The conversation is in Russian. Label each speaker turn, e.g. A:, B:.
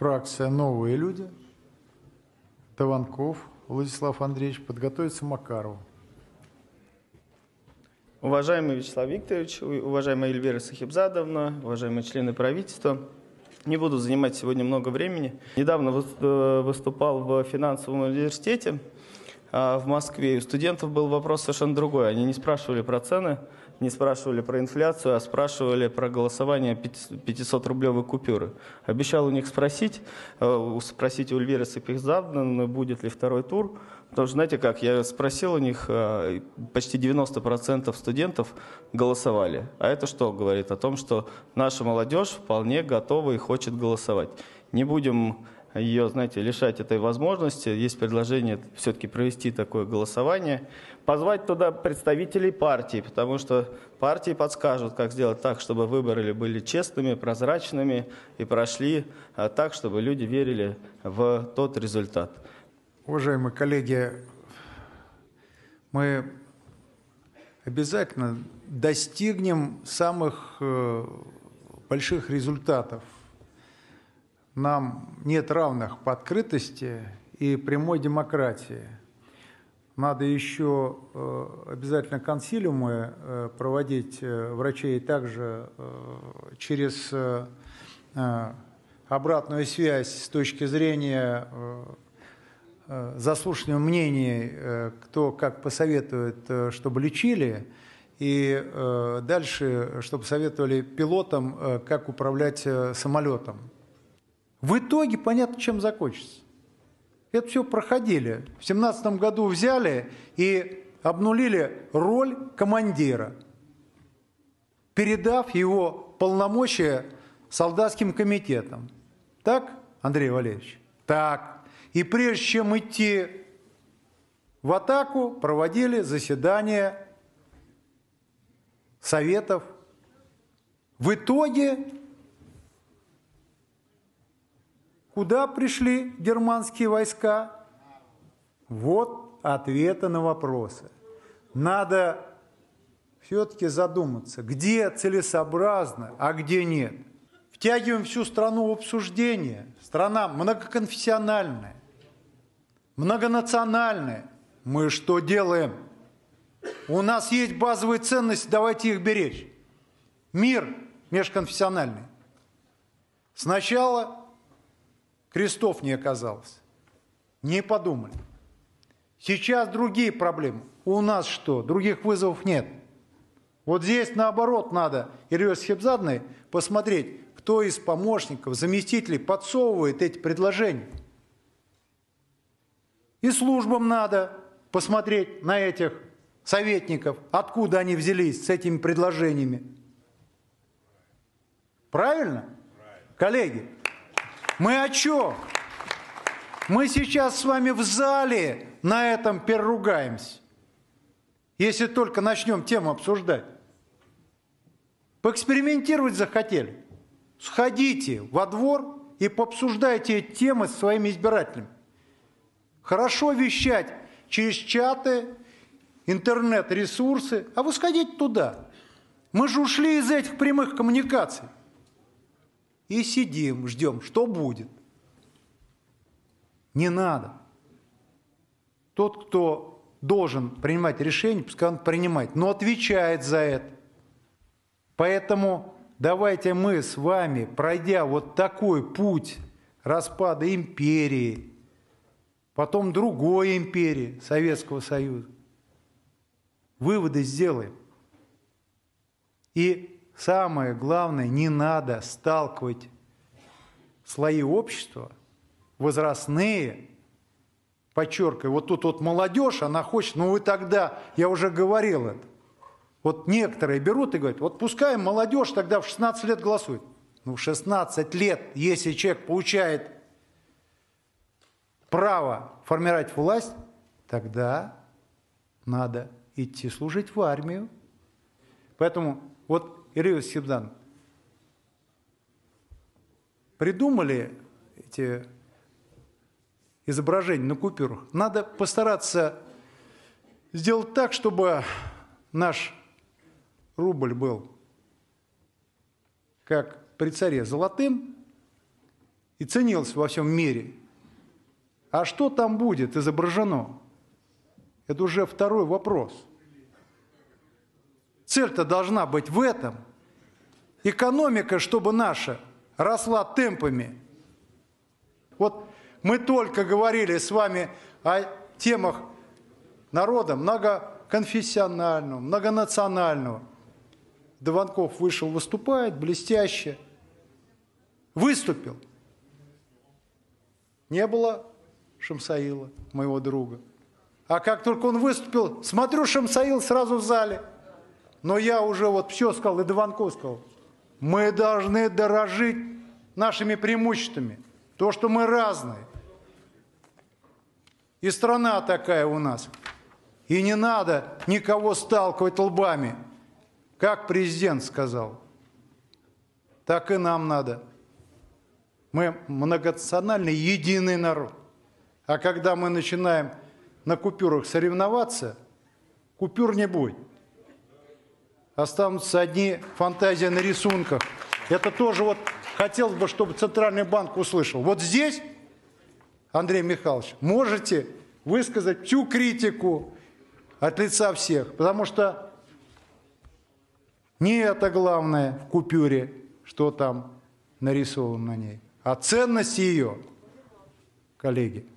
A: фракция «Новые люди», Таванков Владислав Андреевич, подготовится Макаров.
B: Уважаемый Вячеслав Викторович, уважаемая Эльвира Сахибзадовна, уважаемые члены правительства, не буду занимать сегодня много времени. Недавно выступал в финансовом университете в Москве, и у студентов был вопрос совершенно другой. Они не спрашивали про цены, не спрашивали про инфляцию, а спрашивали про голосование 500-рублевой купюры. Обещал у них спросить у Эльвиры Сахибзадовны, будет ли второй тур. Потому что, знаете как, я спросил у них, почти 90% студентов голосовали. А это что говорит? О том, что наша молодежь вполне готова и хочет голосовать. Не будем ее, знаете, лишать этой возможности. Есть предложение все-таки провести такое голосование. Позвать туда представителей партий, потому что партии подскажут, как сделать так, чтобы выборы были честными, прозрачными и прошли так, чтобы люди верили в тот результат.
A: Уважаемые коллеги, мы обязательно достигнем самых больших результатов. Нам нет равных по открытости и прямой демократии. Надо еще обязательно консилиумы проводить врачей также через обратную связь с точки зрения заслушивания мнений, кто как посоветует, чтобы лечили, и дальше, чтобы советовали пилотам, как управлять самолетом. В итоге понятно, чем закончится. Это все проходили. В 2017 году взяли и обнулили роль командира, передав его полномочия солдатским комитетам. Так, Андрей Валерьевич? Так. И прежде чем идти в атаку, проводили заседания советов. В итоге куда пришли германские войска? Вот ответы на вопросы. Надо все-таки задуматься, где целесообразно, а где нет. Втягиваем всю страну в обсуждение. Страна многоконфессиональная, многонациональная. Мы что делаем? У нас есть базовые ценности, давайте их беречь. Мир межконфессиональный. Сначала крестов не оказалось. Не подумали. Сейчас другие проблемы. У нас что? Других вызовов нет. Вот здесь наоборот надо Эльвире Сахибзадовне посмотреть, кто из помощников, заместителей подсовывает эти предложения. И службам надо посмотреть на этих советников, откуда они взялись с этими предложениями. Правильно? Коллеги, мы о чем? Мы сейчас с вами в зале на этом переругаемся, если только начнем тему обсуждать. Поэкспериментировать захотели? Сходите во двор и пообсуждайте эти темы с своими избирателями. Хорошо вещать через чаты, интернет-ресурсы, а вы сходите туда. Мы же ушли из этих прямых коммуникаций. И сидим, ждем, что будет. Не надо. Тот, кто должен принимать решения, пускай он принимает, но отвечает за это. Поэтому давайте мы с вами, пройдя вот такой путь распада империи, потом другой империи, Советского Союза, выводы сделаем. И самое главное, не надо сталкивать слои общества, возрастные, подчеркиваю, вот тут вот молодежь, она хочет, ну вы тогда, я уже говорил это, вот некоторые берут и говорят, вот пускай молодежь тогда в 16 лет голосует. Ну в 16 лет, если человек получает право формировать власть, тогда надо идти служить в армию. Поэтому вот, Эльвира Сахибзадовна, придумали эти изображения на купюрах. Надо постараться сделать так, чтобы наш рубль был, как при царе, золотым, и ценилось во всем мире. А что там будет изображено? Это уже второй вопрос. Цель-то должна быть в этом. Экономика, чтобы наша росла темпами. Вот мы только говорили с вами о темах народа многоконфессионального, многонационального. Дованков вышел, выступает блестяще. Выступил. Не было Шамсаила, моего друга. А как только он выступил, смотрю, Шамсаил сразу в зале. Но я уже вот все сказал, и Дованков сказал. Мы должны дорожить нашими преимуществами. То, что мы разные. И страна такая у нас. И не надо никого сталкивать лбами. Как президент сказал. Так и нам надо. Мы многонациональный единый народ. А когда мы начинаем на купюрах соревноваться, купюр не будет. Останутся одни фантазии на рисунках. Это тоже вот хотелось бы, чтобы Центральный банк услышал. Вот здесь, Андрей Михайлович, можете высказать всю критику от лица всех, потому что не это главное в купюре, что там нарисовано на ней, а ценность ее, коллеги.